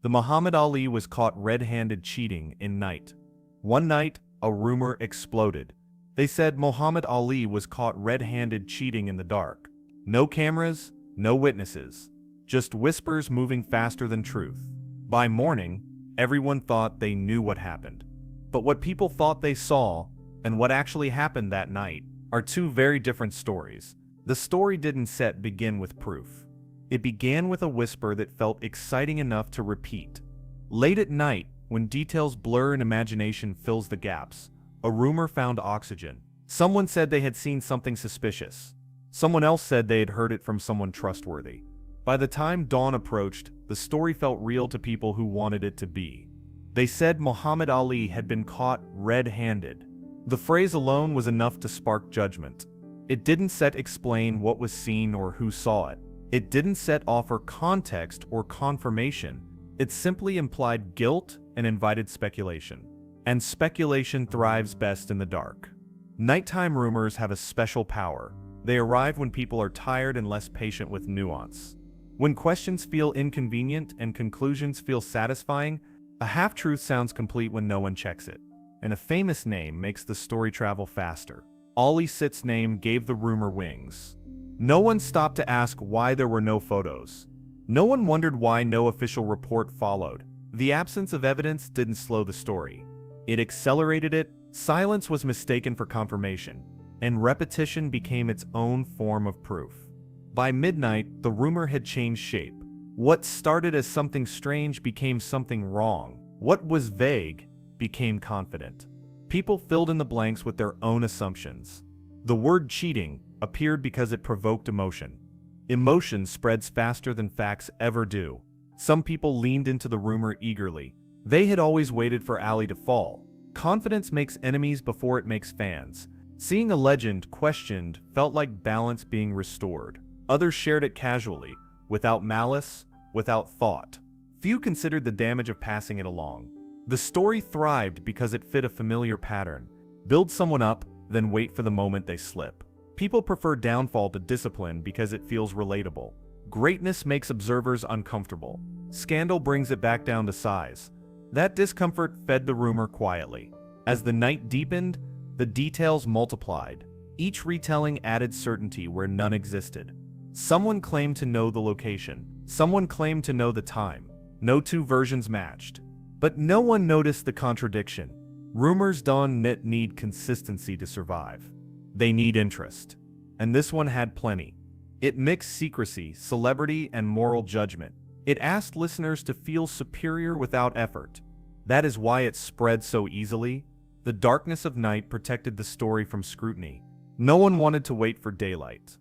The Muhammad Ali was caught red-handed cheating in night. One night, a rumor exploded. They said Muhammad Ali was caught red-handed cheating in the dark. No cameras, no witnesses. Just whispers moving faster than truth. By morning, everyone thought they knew what happened. But what people thought they saw, and what actually happened that night, are two very different stories. The story didn't begin with proof. It began with a whisper that felt exciting enough to repeat. Late at night, when details blur and imagination fills the gaps, a rumor found oxygen. Someone said they had seen something suspicious. Someone else said they had heard it from someone trustworthy. By the time dawn approached, the story felt real to people who wanted it to be. They said Muhammad Ali had been caught red-handed. The phrase alone was enough to spark judgment. It didn't explain what was seen or who saw it. It didn't offer context or confirmation. It simply implied guilt and invited speculation. And speculation thrives best in the dark. Nighttime rumors have a special power. They arrive when people are tired and less patient with nuance. When questions feel inconvenient and conclusions feel satisfying, a half-truth sounds complete when no one checks it. And a famous name makes the story travel faster. Ali Sitt's name gave the rumor wings. No one stopped to ask why there were no photos. No one wondered why no official report followed. The absence of evidence didn't slow the story. It accelerated it. Silence was mistaken for confirmation, and repetition became its own form of proof. By midnight, the rumor had changed shape. What started as something strange became something wrong. What was vague became confident. People filled in the blanks with their own assumptions. The word cheating appeared because it provoked emotion. Emotion spreads faster than facts ever do. Some people leaned into the rumor eagerly. They had always waited for Ali to fall. Confidence makes enemies before it makes fans. Seeing a legend questioned felt like balance being restored. Others shared it casually, without malice, without thought. Few considered the damage of passing it along. The story thrived because it fit a familiar pattern. Build someone up, then wait for the moment they slip. People prefer downfall to discipline because it feels relatable. Greatness makes observers uncomfortable. Scandal brings it back down to size. That discomfort fed the rumor quietly. As the night deepened, the details multiplied. Each retelling added certainty where none existed. Someone claimed to know the location. Someone claimed to know the time. No two versions matched. But no one noticed the contradiction. Rumors don't need consistency to survive. They need interest. And this one had plenty. It mixed secrecy, celebrity, and moral judgment. It asked listeners to feel superior without effort. That is why it spread so easily. The darkness of night protected the story from scrutiny. No one wanted to wait for daylight.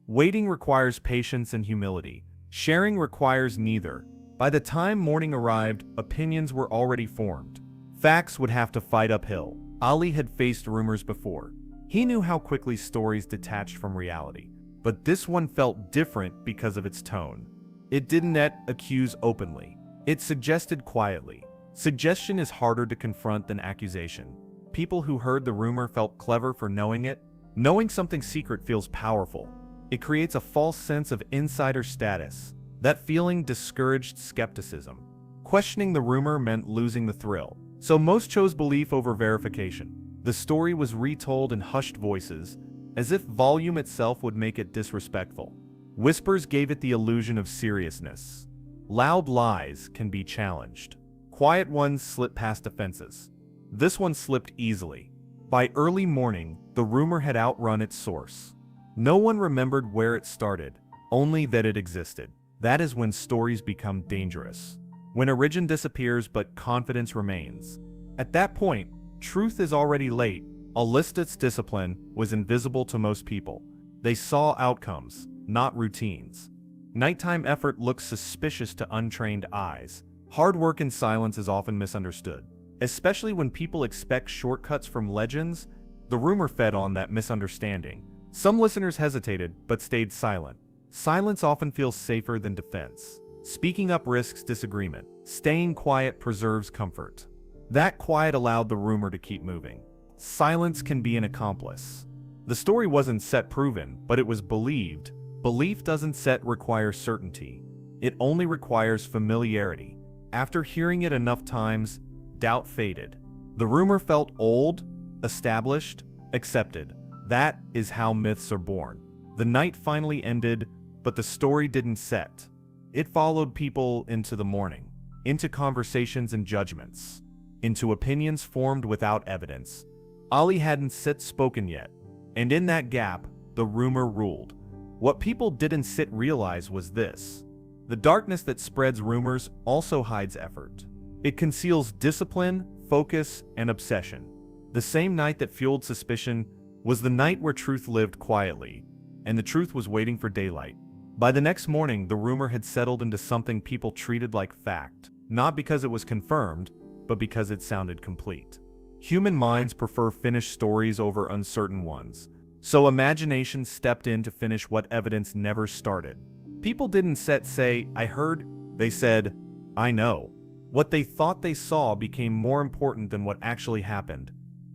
Waiting requires patience and humility. Sharing requires neither. By the time morning arrived, opinions were already formed. Facts would have to fight uphill. Ali had faced rumors before. He knew how quickly stories detached from reality. But this one felt different because of its tone. It didn't accuse openly. It suggested quietly. Suggestion is harder to confront than accusation. People who heard the rumor felt clever for knowing it. Knowing something secret feels powerful. It creates a false sense of insider status. That feeling discouraged skepticism. Questioning the rumor meant losing the thrill. So most chose belief over verification. The story was retold in hushed voices, as if volume itself would make it disrespectful. Whispers gave it the illusion of seriousness. Loud lies can be challenged. Quiet ones slip past defenses. This one slipped easily. By early morning, the rumor had outrun its source. No one remembered where it started, only that it existed. That is when stories become dangerous. When origin disappears but confidence remains. At that point, truth is already late. Alistat's discipline was invisible to most people. They saw outcomes, not routines. Nighttime effort looks suspicious to untrained eyes. Hard work in silence is often misunderstood. Especially when people expect shortcuts from legends, the rumor fed on that misunderstanding. Some listeners hesitated, but stayed silent. Silence often feels safer than defense. Speaking up risks disagreement. Staying quiet preserves comfort. That quiet allowed the rumor to keep moving. Silence can be an accomplice. The story wasn't proven, but it was believed. Belief doesn't require certainty. It only requires familiarity. After hearing it enough times, doubt faded. The rumor felt old, established, accepted. That is how myths are born. The night finally ended, but the story didn't set. It followed people into the morning, into conversations and judgments, into opinions formed without evidence. Ali hadn't spoken yet, and in that gap, the rumor ruled. What people didn't realize was this. The darkness that spreads rumors also hides effort. It conceals discipline, focus, and obsession. The same night that fueled suspicion was the night where truth lived quietly, and the truth was waiting for daylight. By the next morning, the rumor had settled into something people treated like fact, not because it was confirmed, but because it sounded complete. Human minds prefer finished stories over uncertain ones, so imagination stepped in to finish what evidence never started. People didn't say, "I heard," they said, "I know." What they thought they saw became more important than what actually happened.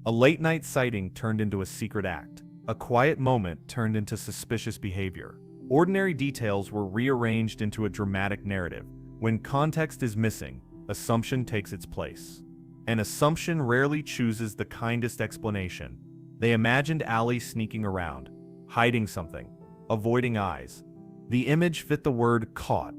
A late-night sighting turned into a secret act. A quiet moment turned into suspicious behavior. Ordinary details were rearranged into a dramatic narrative. When context is missing, assumption takes its place. An assumption rarely chooses the kindest explanation. They imagined Ali sneaking around, hiding something, avoiding eyes. The image fit the word caught,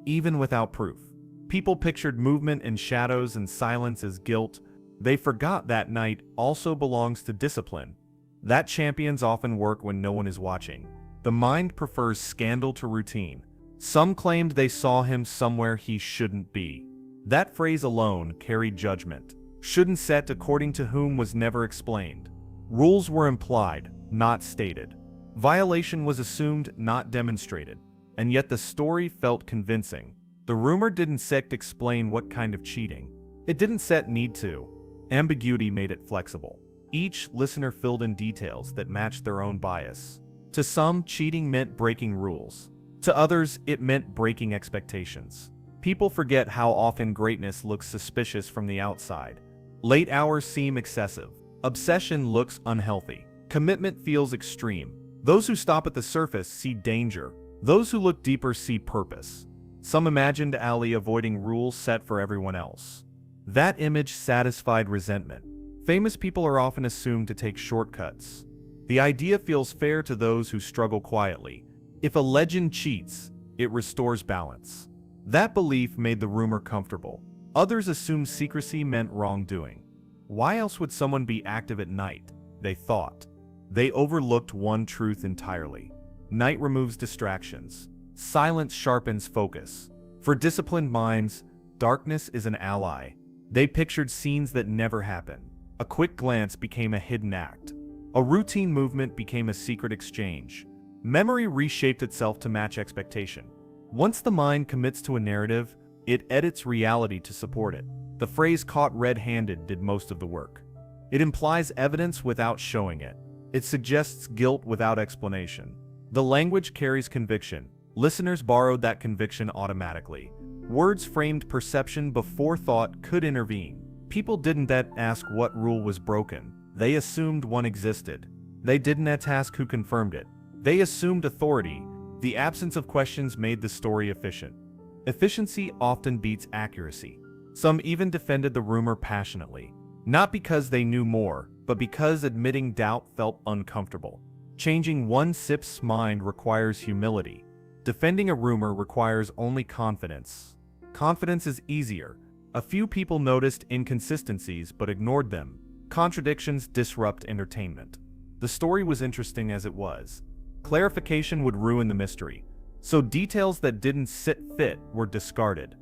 even without proof. People pictured movement and shadows and silence as guilt. They forgot that night also belongs to discipline. That champions often work when no one is watching. The mind prefers scandal to routine. Some claimed they saw him somewhere he shouldn't be. That phrase alone carried judgment. Shouldn't set according to whom was never explained. Rules were implied, not stated. Violation was assumed, not demonstrated. And yet the story felt convincing. The rumor didn't explain what kind of cheating. It didn't need to. Ambiguity made it flexible. Each listener filled in details that matched their own bias. To some, cheating meant breaking rules. To others, it meant breaking expectations. People forget how often greatness looks suspicious from the outside. Late hours seem excessive. Obsession looks unhealthy. Commitment feels extreme. Those who stop at the surface see danger. Those who look deeper see purpose. Some imagined Ali avoiding rules set for everyone else. That image satisfied resentment. Famous people are often assumed to take shortcuts. The idea feels fair to those who struggle quietly. If a legend cheats, it restores balance. That belief made the rumor comfortable. Others assumed secrecy meant wrongdoing. Why else would someone be active at night? They thought. They overlooked one truth entirely. Night removes distractions. Silence sharpens focus. For disciplined minds, darkness is an ally. They pictured scenes that never happen. A quick glance became a hidden act. A routine movement became a secret exchange. Memory reshaped itself to match expectation. Once the mind commits to a narrative, it edits reality to support it. The phrase "caught red-handed" did most of the work. It implies evidence without showing it. It suggests guilt without explanation. The language carries conviction. Listeners borrowed that conviction automatically. Words framed perception before thought could intervene. People didn't ask what rule was broken. They assumed one existed. They didn't ask who confirmed it. They assumed authority. The absence of questions made the story efficient. Efficiency often beats accuracy. Some even defended the rumor passionately. Not because they knew more, but because admitting doubt felt uncomfortable. Changing one sip's mind requires humility. Defending a rumor requires only confidence. Confidence is easier. A few people noticed inconsistencies but ignored them. Contradictions disrupt entertainment. The story was interesting as it was. Clarification would ruin the mystery. So details that didn't fit were discarded.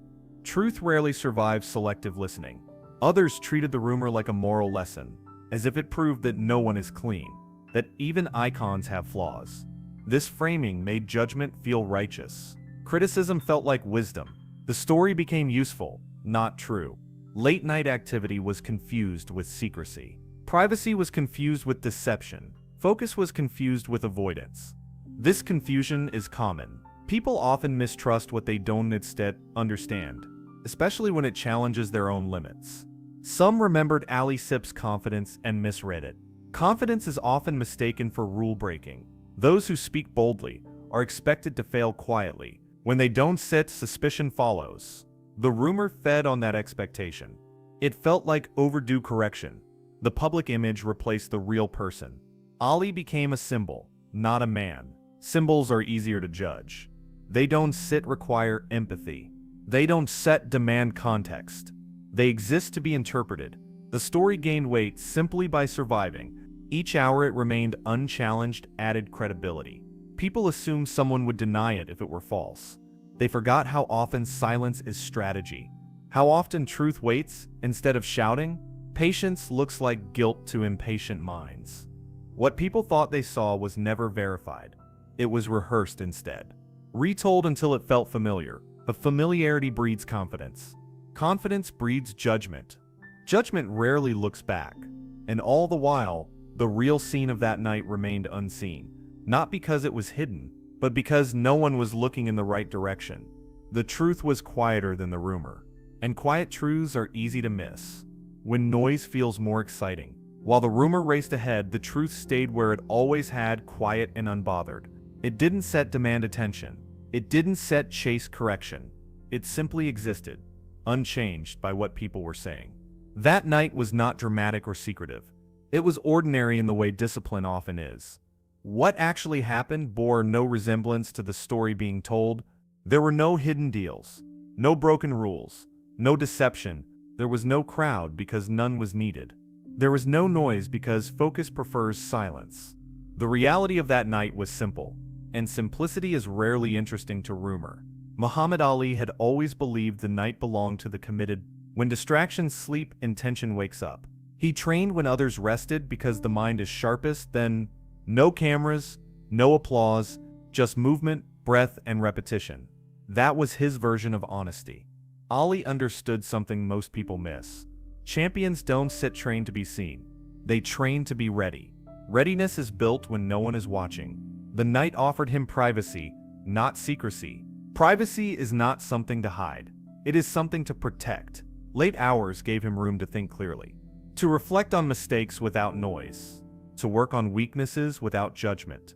Truth rarely survives selective listening. Others treated the rumor like a moral lesson, as if it proved that no one is clean, that even icons have flaws. This framing made judgment feel righteous. Criticism felt like wisdom. The story became useful, not true. Late-night activity was confused with secrecy. Privacy was confused with deception. Focus was confused with avoidance. This confusion is common. People often mistrust what they don't instead understand, especially when it challenges their own limits. Some remembered Ali Sip's confidence and misread it. Confidence is often mistaken for rule-breaking. Those who speak boldly are expected to fail quietly. When they don't suspicion follows. The rumor fed on that expectation. It felt like overdue correction. The public image replaced the real person. Ali became a symbol, not a man. Symbols are easier to judge. They don't require empathy. They don't demand context. They exist to be interpreted. The story gained weight simply by surviving. Each hour it remained unchallenged added credibility. People assumed someone would deny it if it were false. They forgot how often silence is strategy. How often truth waits instead of shouting. Patience looks like guilt to impatient minds. What people thought they saw was never verified. It was rehearsed instead. Retold until it felt familiar. But familiarity breeds confidence. Confidence breeds judgment. Judgment rarely looks back. And all the while, the real scene of that night remained unseen. Not because it was hidden, but because no one was looking in the right direction. The truth was quieter than the rumor. And quiet truths are easy to miss. When noise feels more exciting. While the rumor raced ahead, the truth stayed where it always had, quiet and unbothered. It didn't demand attention. It didn't chase correction. It simply existed, unchanged by what people were saying. That night was not dramatic or secretive. It was ordinary in the way discipline often is. What actually happened bore no resemblance to the story being told. There were no hidden deals, no broken rules, no deception. There was no crowd because none was needed. There was no noise because focus prefers silence. The reality of that night was simple, and simplicity is rarely interesting to rumor. Muhammad Ali had always believed the night belonged to the committed. When distractions sleep, intention wakes up. He trained when others rested because the mind is sharpest. Then no cameras, no applause, just movement, breath, and repetition. That was his version of honesty. Ali understood something most people miss. Champions don't train to be seen. They train to be ready. Readiness is built when no one is watching. The night offered him privacy, not secrecy. Privacy is not something to hide. It is something to protect. Late hours gave him room to think clearly, to reflect on mistakes without noise, to work on weaknesses without judgment.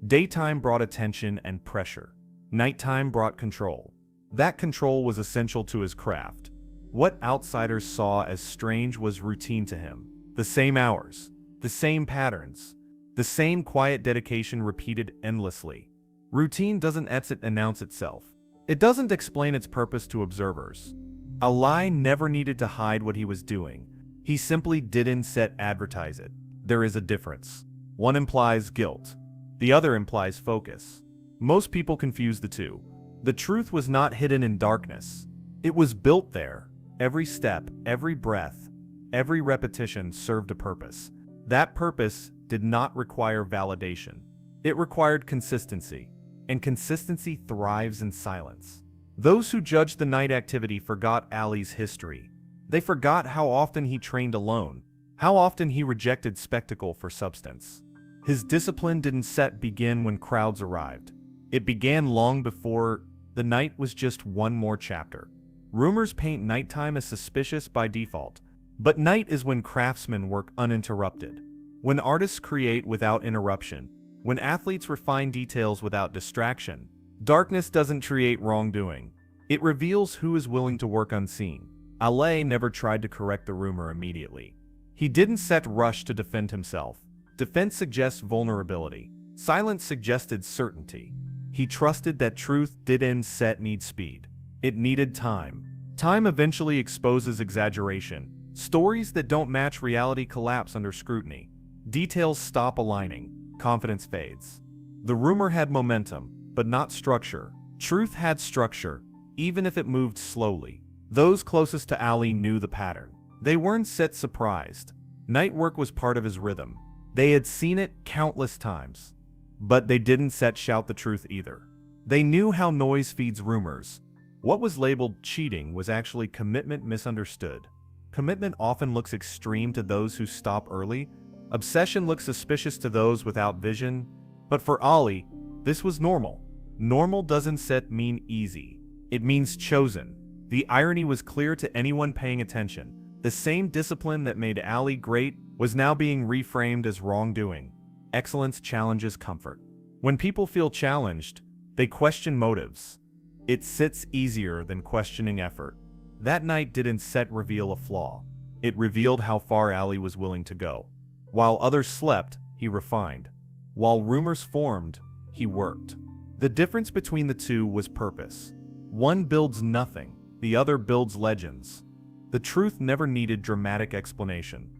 Daytime brought attention and pressure. Nighttime brought control. That control was essential to his craft. What outsiders saw as strange was routine to him. The same hours, the same patterns, the same quiet dedication repeated endlessly. Routine doesn't announce itself. It doesn't explain its purpose to observers. Ali never needed to hide what he was doing. He simply didn't advertise it. There is a difference. One implies guilt. The other implies focus. Most people confuse the two. The truth was not hidden in darkness. It was built there. Every step, every breath, every repetition served a purpose. That purpose did not require validation. It required consistency. And consistency thrives in silence. Those who judged the night activity forgot Ali's history. They forgot how often he trained alone, how often he rejected spectacle for substance. His discipline didn't begin when crowds arrived. It began long before. The night was just one more chapter. Rumors paint nighttime as suspicious by default, but night is when craftsmen work uninterrupted, when artists create without interruption, when athletes refine details without distraction. Darkness doesn't create wrongdoing. It reveals who is willing to work unseen. Ali never tried to correct the rumor immediately. He didn't rush to defend himself. Defense suggests vulnerability. Silence suggested certainty. He trusted that truth didn't need speed. It needed time. Time eventually exposes exaggeration. Stories that don't match reality collapse under scrutiny. Details stop aligning. Confidence fades. The rumor had momentum, but not structure. Truth had structure, even if it moved slowly. Those closest to Ali knew the pattern. They weren't surprised. Night work was part of his rhythm. They had seen it countless times. But they didn't shout the truth either. They knew how noise feeds rumors. What was labeled cheating was actually commitment misunderstood. Commitment often looks extreme to those who stop early. Obsession looks suspicious to those without vision. But for Ali, this was normal. Normal doesn't mean easy. It means chosen. The irony was clear to anyone paying attention. The same discipline that made Ali great was now being reframed as wrongdoing. Excellence challenges comfort. When people feel challenged, they question motives. It sits easier than questioning effort. That night didn't set reveal a flaw. It revealed how far Ali was willing to go. While others slept, he refined. While rumors formed, he worked. The difference between the two was purpose. One builds nothing, the other builds legends. The truth never needed dramatic explanation.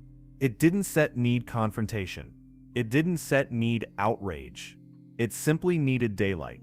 It didn't need confrontation. It didn't need outrage. It simply needed daylight.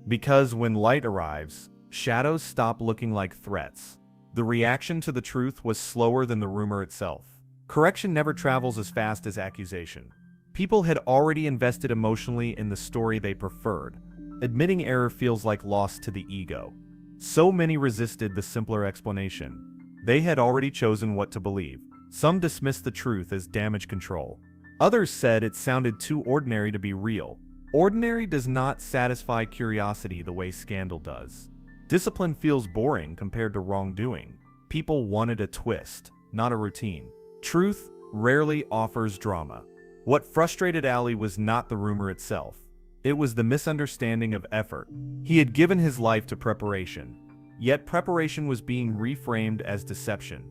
Because when light arrives, shadows stop looking like threats. The reaction to the truth was slower than the rumor itself. Correction never travels as fast as accusation. People had already invested emotionally in the story they preferred. Admitting error feels like loss to the ego. So many resisted the simpler explanation. They had already chosen what to believe. Some dismissed the truth as damage control. Others said it sounded too ordinary to be real. Ordinary does not satisfy curiosity the way scandal does. Discipline feels boring compared to wrongdoing. People wanted a twist, not a routine. Truth rarely offers drama. What frustrated Ali was not the rumor itself. It was the misunderstanding of effort. He had given his life to preparation. Yet preparation was being reframed as deception.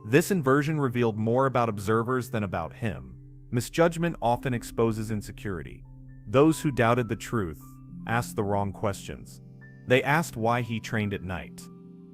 This inversion revealed more about observers than about him. Misjudgment often exposes insecurity. Those who doubted the truth asked the wrong questions. They asked why he trained at night.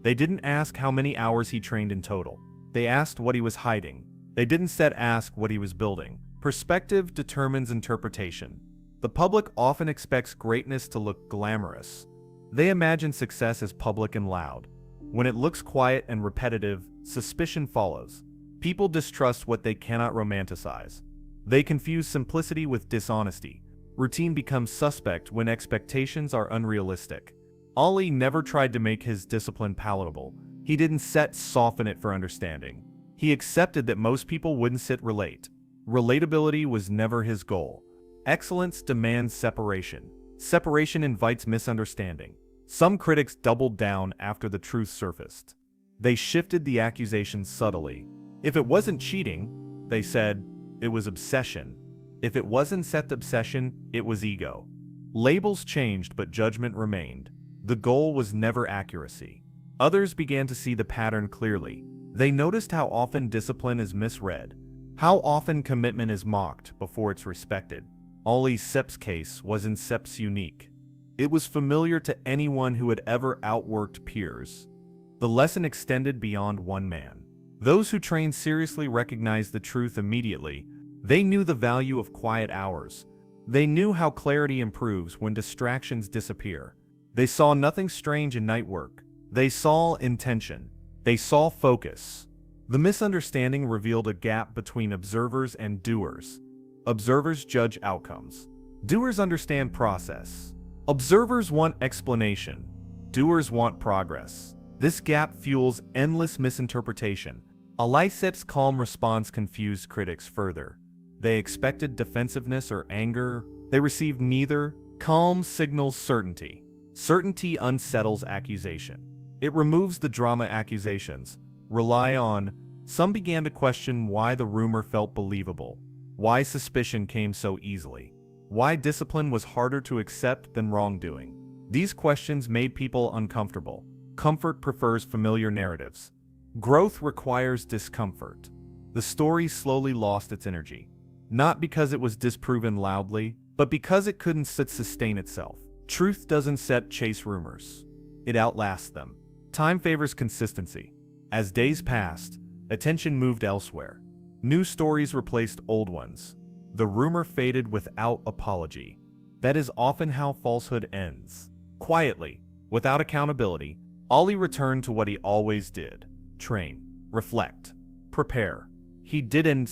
They didn't ask how many hours he trained in total. They asked what he was hiding. They didn't ask what he was building. Perspective determines interpretation. The public often expects greatness to look glamorous. They imagine success as public and loud. When it looks quiet and repetitive, suspicion follows. People distrust what they cannot romanticize. They confuse simplicity with dishonesty. Routine becomes suspect when expectations are unrealistic. Ali never tried to make his discipline palatable. He didn't soften it for understanding. He accepted that most people wouldn't relate. Relatability was never his goal. Excellence demands separation. Separation invites misunderstanding. Some critics doubled down after the truth surfaced. They shifted the accusation subtly. If it wasn't cheating, they said, it was obsession. If it wasn't obsession, it was ego. Labels changed, but judgment remained. The goal was never accuracy. Others began to see the pattern clearly. They noticed how often discipline is misread, how often commitment is mocked before it's respected. Ali Sepp's case wasn't unique. It was familiar to anyone who had ever outworked peers. The lesson extended beyond one man. Those who trained seriously recognized the truth immediately. They knew the value of quiet hours. They knew how clarity improves when distractions disappear. They saw nothing strange in night work. They saw intention. They saw focus. The misunderstanding revealed a gap between observers and doers. Observers judge outcomes. Doers understand process. Observers want explanation. Doers want progress. This gap fuels endless misinterpretation. Ali Sepp's calm response confused critics further. They expected defensiveness or anger. They received neither. Calm signals certainty. Certainty unsettles accusation. It removes the drama accusations rely on. Some began to question why the rumor felt believable, why suspicion came so easily, why discipline was harder to accept than wrongdoing. These questions made people uncomfortable. Comfort prefers familiar narratives. Growth requires discomfort. The story slowly lost its energy, not because it was disproven loudly, but because it couldn't sustain itself. Truth doesn't chase rumors. It outlasts them. Time favors consistency. As days passed, attention moved elsewhere. New stories replaced old ones. The rumor faded without apology. That is often how falsehood ends. Quietly, without accountability, Ali returned to what he always did: train, reflect, prepare. He didn't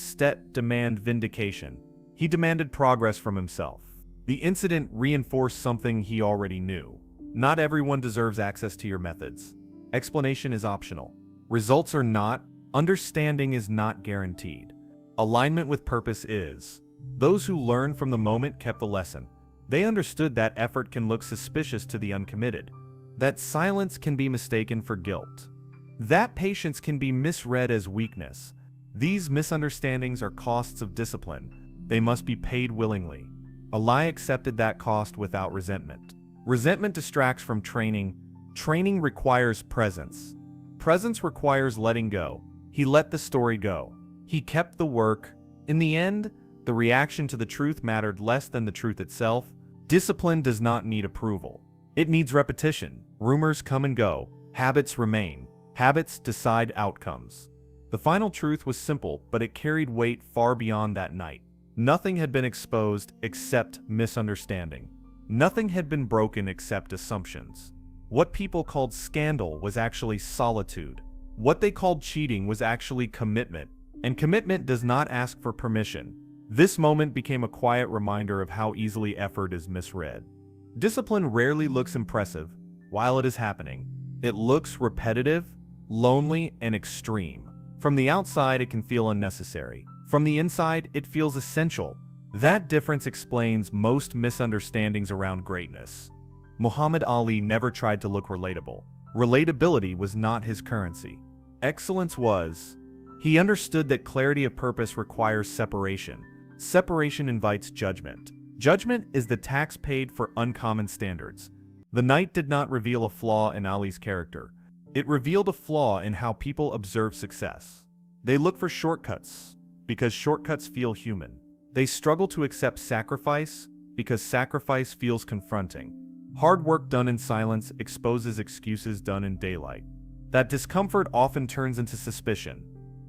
demand vindication. He demanded progress from himself. The incident reinforced something he already knew. Not everyone deserves access to your methods. Explanation is optional. Results are not. Understanding is not guaranteed. Alignment with purpose is. Those who learned from the moment kept the lesson. They understood that effort can look suspicious to the uncommitted, that silence can be mistaken for guilt, that patience can be misread as weakness. These misunderstandings are costs of discipline. They must be paid willingly. Ali accepted that cost without resentment. Resentment distracts from training. Training requires presence. Presence requires letting go. He let the story go. He kept the work. In the end, the reaction to the truth mattered less than the truth itself. Discipline does not need approval. It needs repetition. Rumors come and go. Habits remain. Habits decide outcomes. The final truth was simple, but it carried weight far beyond that night. Nothing had been exposed except misunderstanding. Nothing had been broken except assumptions. What people called scandal was actually solitude. What they called cheating was actually commitment. And commitment does not ask for permission. This moment became a quiet reminder of how easily effort is misread. Discipline rarely looks impressive while it is happening. It looks repetitive, lonely, and extreme. From the outside, it can feel unnecessary. From the inside, it feels essential. That difference explains most misunderstandings around greatness. Muhammad Ali never tried to look relatable. Relatability was not his currency. Excellence was. He understood that clarity of purpose requires separation. Separation invites judgment. Judgment is the tax paid for uncommon standards. The night did not reveal a flaw in Ali's character. It revealed a flaw in how people observe success. They look for shortcuts because shortcuts feel human. They struggle to accept sacrifice because sacrifice feels confronting. Hard work done in silence exposes excuses done in daylight. That discomfort often turns into suspicion.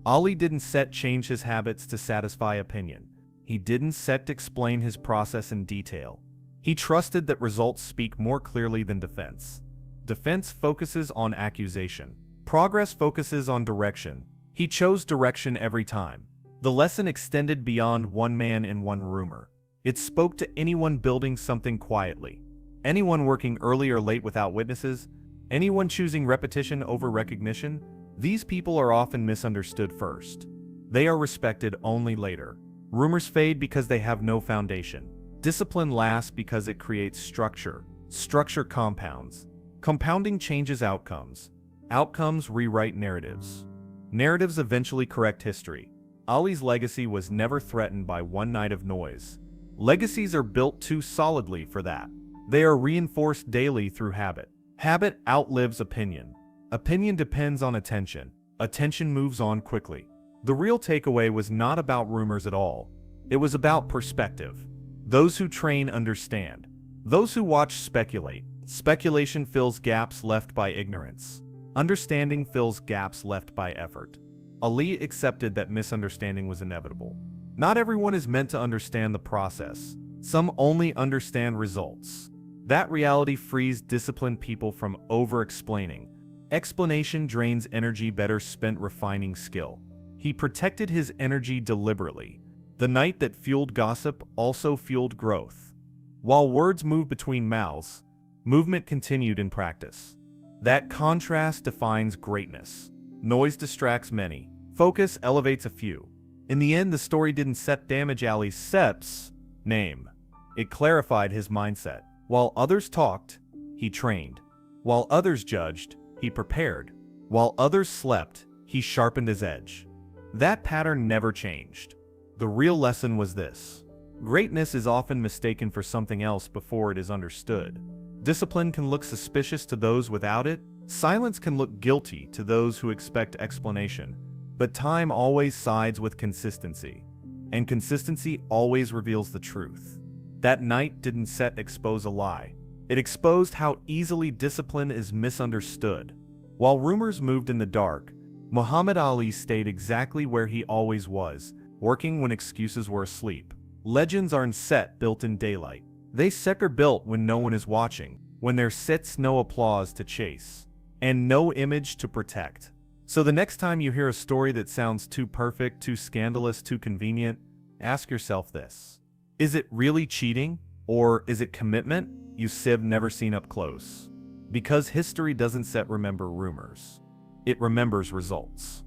Ali didn't change his habits to satisfy opinion. He didn't explain his process in detail. He trusted that results speak more clearly than defense. Defense focuses on accusation. Progress focuses on direction. He chose direction every time. The lesson extended beyond one man and one rumor. It spoke to anyone building something quietly. Anyone working early or late without witnesses. Anyone choosing repetition over recognition. These people are often misunderstood first. They are respected only later. Rumors fade because they have no foundation. Discipline lasts because it creates structure. Structure compounds. Compounding changes outcomes. Outcomes rewrite narratives. Narratives eventually correct history. Ali's legacy was never threatened by one night of noise. Legacies are built too solidly for that. They are reinforced daily through habit. Habit outlives opinion. Opinion depends on attention. Attention moves on quickly. The real takeaway was not about rumors at all. It was about perspective. Those who train understand. Those who watch speculate. Speculation fills gaps left by ignorance. Understanding fills gaps left by effort. Ali accepted that misunderstanding was inevitable. Not everyone is meant to understand the process. Some only understand results. That reality frees disciplined people from over-explaining. Explanation drains energy better spent refining skill. He protected his energy deliberately. The night that fueled gossip also fueled growth. While words moved between mouths, movement continued in practice. That contrast defines greatness. Noise distracts many. Focus elevates a few. In the end, the story didn't damage Ali's name. It clarified his mindset. While others talked, he trained. While others judged, he prepared. While others slept, he sharpened his edge. That pattern never changed. The real lesson was this. Greatness is often mistaken for something else before it is understood. Discipline can look suspicious to those without it. Silence can look guilty to those who expect explanation. But time always sides with consistency. And consistency always reveals the truth. That night didn't expose a lie. It exposed how easily discipline is misunderstood. While rumors moved in the dark, Muhammad Ali stayed exactly where he always was, working when excuses were asleep. Legends aren't built in daylight. They are built when no one is watching, when there sits no applause to chase, and no image to protect. So the next time you hear a story that sounds too perfect, too scandalous, too convenient, ask yourself this. Is it really cheating? Or is it commitment you've never seen up close? Because history doesn't remember rumors. It remembers results.